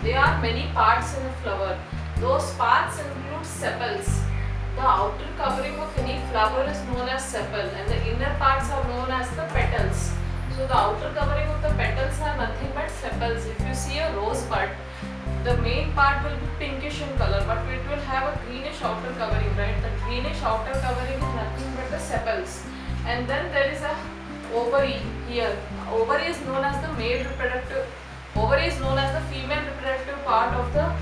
There are many parts in a flower. Those parts include sepals. The outer covering of any flower is known as sepal and the inner parts are known as the petals. So the outer covering of the petals are nothing but sepals. If you see a rose bud, the main part will be pinkish in color, but it will have a greenish outer covering, right? The greenish outer covering is nothing but the sepals. And then there is a ovary here. Ovary is known as the female reproductive part of the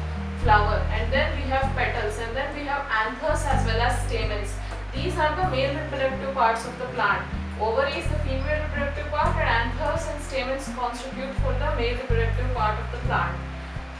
flower. And then we have petals, and then we have anthers as well as stamens. These are the male reproductive parts of the plant. Ovary is the female reproductive part, and anthers and stamens constitute for the male reproductive part of the plant.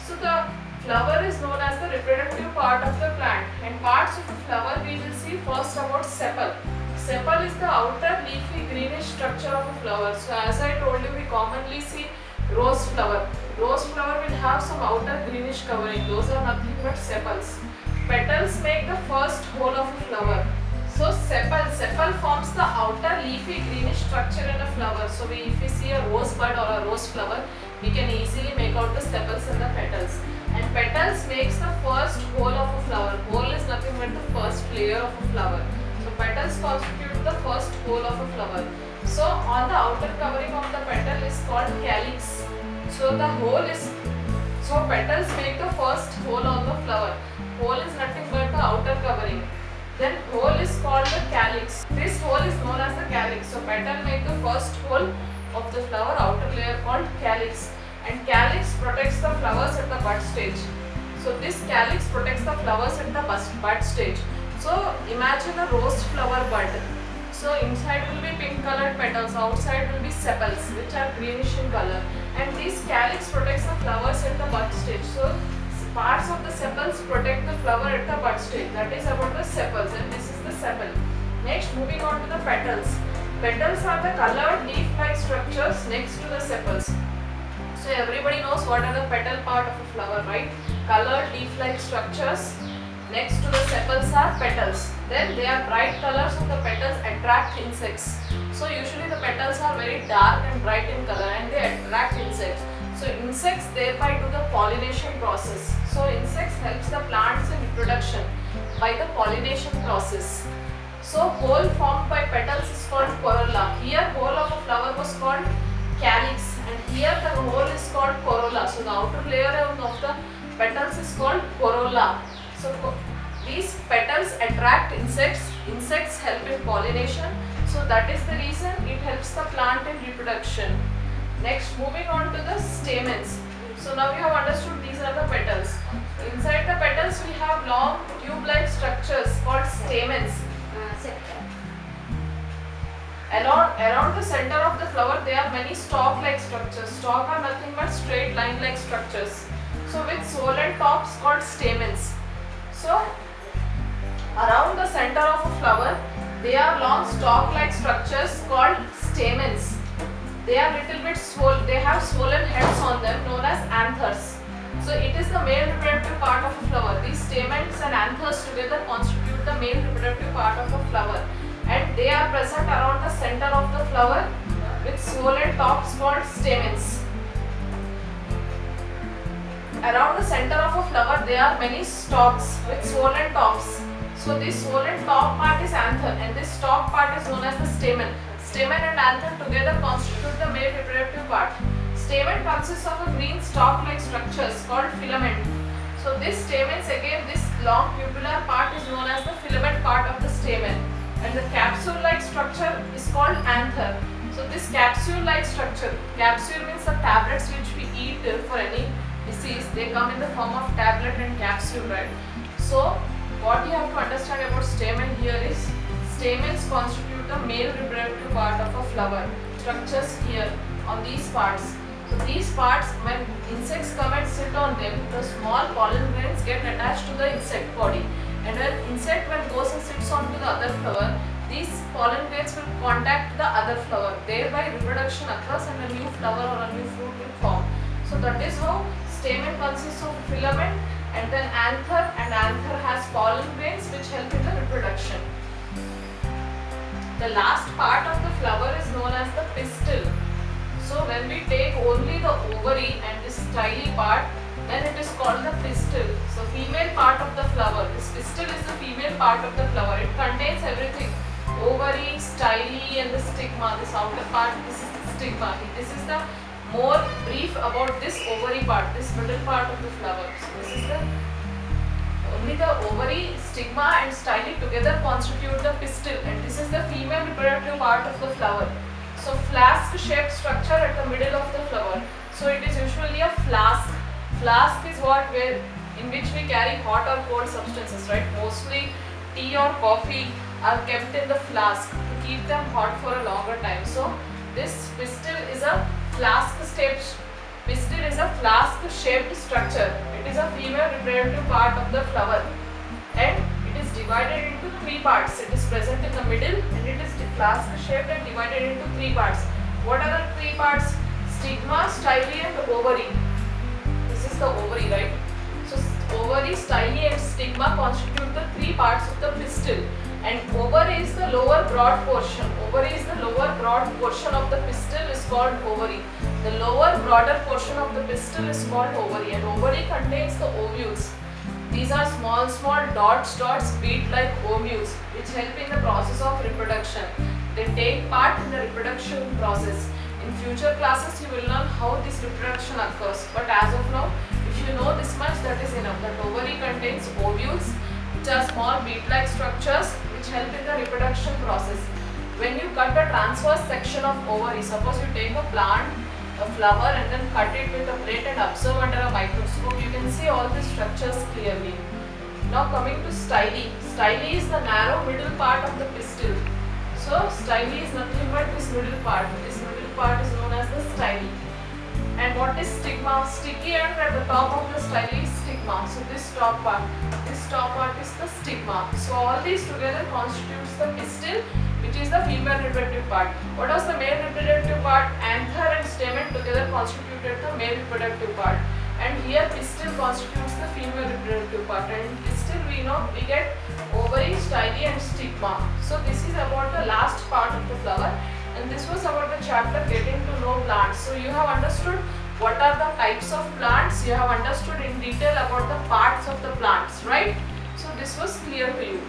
So the flower is known as the reproductive part of the plant, and parts of the flower we will see first about sepal. Sepal is the outer leafy greenish structure of a flower. So as I told you, we commonly see rose flower. Rose flower will have some outer greenish covering. Those are nothing but sepals. Petals make the first hole of a flower. So sepal forms the outer leafy greenish structure in a flower. So if we see a rose bud or a rose flower, we can easily make out the sepals and the petals. And petals makes the first hole of a flower. Hole is nothing but the first layer of a flower. So petals constitute the first hole of a flower. So on the outer covering of the petal is called calyx. So petals make the first hole on the flower. Hole is nothing but the outer covering. Then hole is called the calyx. This hole is known as the calyx. So petal make the first hole of the flower, outer layer called calyx. And calyx protects the flowers at the bud stage. So this calyx protects the flowers at the bud stage. So imagine a rose flower bud. So inside will be pink colored petals, outside will be sepals which are greenish in color. And this calyx protects the flowers at the bud stage. So parts of the sepals protect the flower at the bud stage. That is about the sepals, and this is the sepal. Next, moving on to the petals. Petals are the colored leaf-like structures next to the sepals. So everybody knows what are the petal part of a flower, right? Colored leaf-like structures. Next to the sepals are petals. Then they are bright colors of the petals attract insects. So usually the petals are very dark and bright in color and they attract insects. So insects thereby do the pollination process. So insects helps the plants in reproduction by the pollination process. So hole formed by petals is called corolla. Here hole of a flower was called calyx and here the hole is called corolla. So the outer layer of the petals is called corolla. So these petals attract insects. Insects help in pollination. So that is the reason it helps the plant in reproduction. Next, moving on to the stamens. So now you have understood these are the petals. Inside the petals we have long tube-like structures called stamens. Around the center of the flower there are many stalk-like structures. Stalk are nothing but straight line-like structures. So with swollen tops called stamens. So around the center of a flower there are long stalk-like structures called stamens. They are little bit swollen. They have swollen heads on them known as anthers. So it is the male reproductive part of a flower. These stamens and anthers together constitute the male reproductive part of a flower. And they are present around the center of the flower with swollen tops called stamens. Around the center of a flower there are many stalks with swollen tops. So this swollen top part is anther and this stalk part is known as the stamen. Stamen and anther together constitute the male reproductive part. Stamen consists of a green stalk-like structures called filament. So this stamens again, this long tubular part is known as the filament part of the stamen. And the capsule-like structure is called anther. So this capsule-like structure, capsule means the tablets which we eat for any disease. They come in the form of tablet and capsule, right? So what you have to understand about stamen here is stamens constitute the male reproductive part of a flower. Structures here on these parts. So these parts, when insects come and sit on them, the small pollen grains get attached to the insect body. And when insect goes and sits onto the other flower, these pollen grains will contact the other flower. Thereby reproduction occurs and a new flower or a new fruit will form. So that is how stamen consists of filament and then anther, and anther has pollen grains which help in the reproduction. The last part of the flower is known as the pistil. So when we take only the ovary and this styly part, then it is called the pistil. So female part of the flower. This pistil is the female part of the flower. It contains everything: ovary, style, and the stigma. This outer part, this is the stigma. This is the more brief about this ovary part, this middle part of the flower. So this is the only the ovary, stigma, and style together constitute the pistil, and this is the female reproductive part of the flower. So flask-shaped structure at the middle of the flower. So it is usually a flask. Flask is what where in which we carry hot or cold substances, right? Mostly tea or coffee are kept in the flask to keep them hot for a longer time. So this pistil is a flask-shaped structure. It is a female reproductive part of the flower, and it is divided into three parts. It is present in the middle, and it is flask-shaped and divided into three parts. What are the three parts? Stigma, style, and ovary. This is the ovary, right? So ovary, style, and stigma constitute the three parts of the pistil, and ovary is the lower broad portion. Ovary is the lower broad portion of the pistil is called ovary. The lower broader portion of the pistil is called ovary, and ovary contains the ovules. These are small dots, bead-like ovules which help in the process of reproduction. They take part in the reproduction process. In future classes you will learn how this reproduction occurs, but as of now, if you know this much, that is enough. That ovary contains ovules, which are small bead-like structures which help in the reproduction process. When you cut a transverse section of ovary, suppose you take a plant, a flower, and then cut it with a plate and observe under a microscope, you can see all these structures clearly. Now coming to style. Style is the narrow middle part of the pistil. So style is nothing but this middle part. This middle part is known as the style. And what is stigma? Sticky end at the top of the style is stigma. So this top part is the stigma. So all these together constitutes the pistil, which is the female reproductive part. What was the male reproductive part? Anther and stamen together constituted the male reproductive part. And here pistil constitutes the female reproductive part. And pistil we know we get ovary, style, and stigma. So this is about the last part of the flower. And this was about the chapter getting to know plants. So you have understood what are the types of plants. You have understood in detail about the parts of the plants, right? So this was clear to you.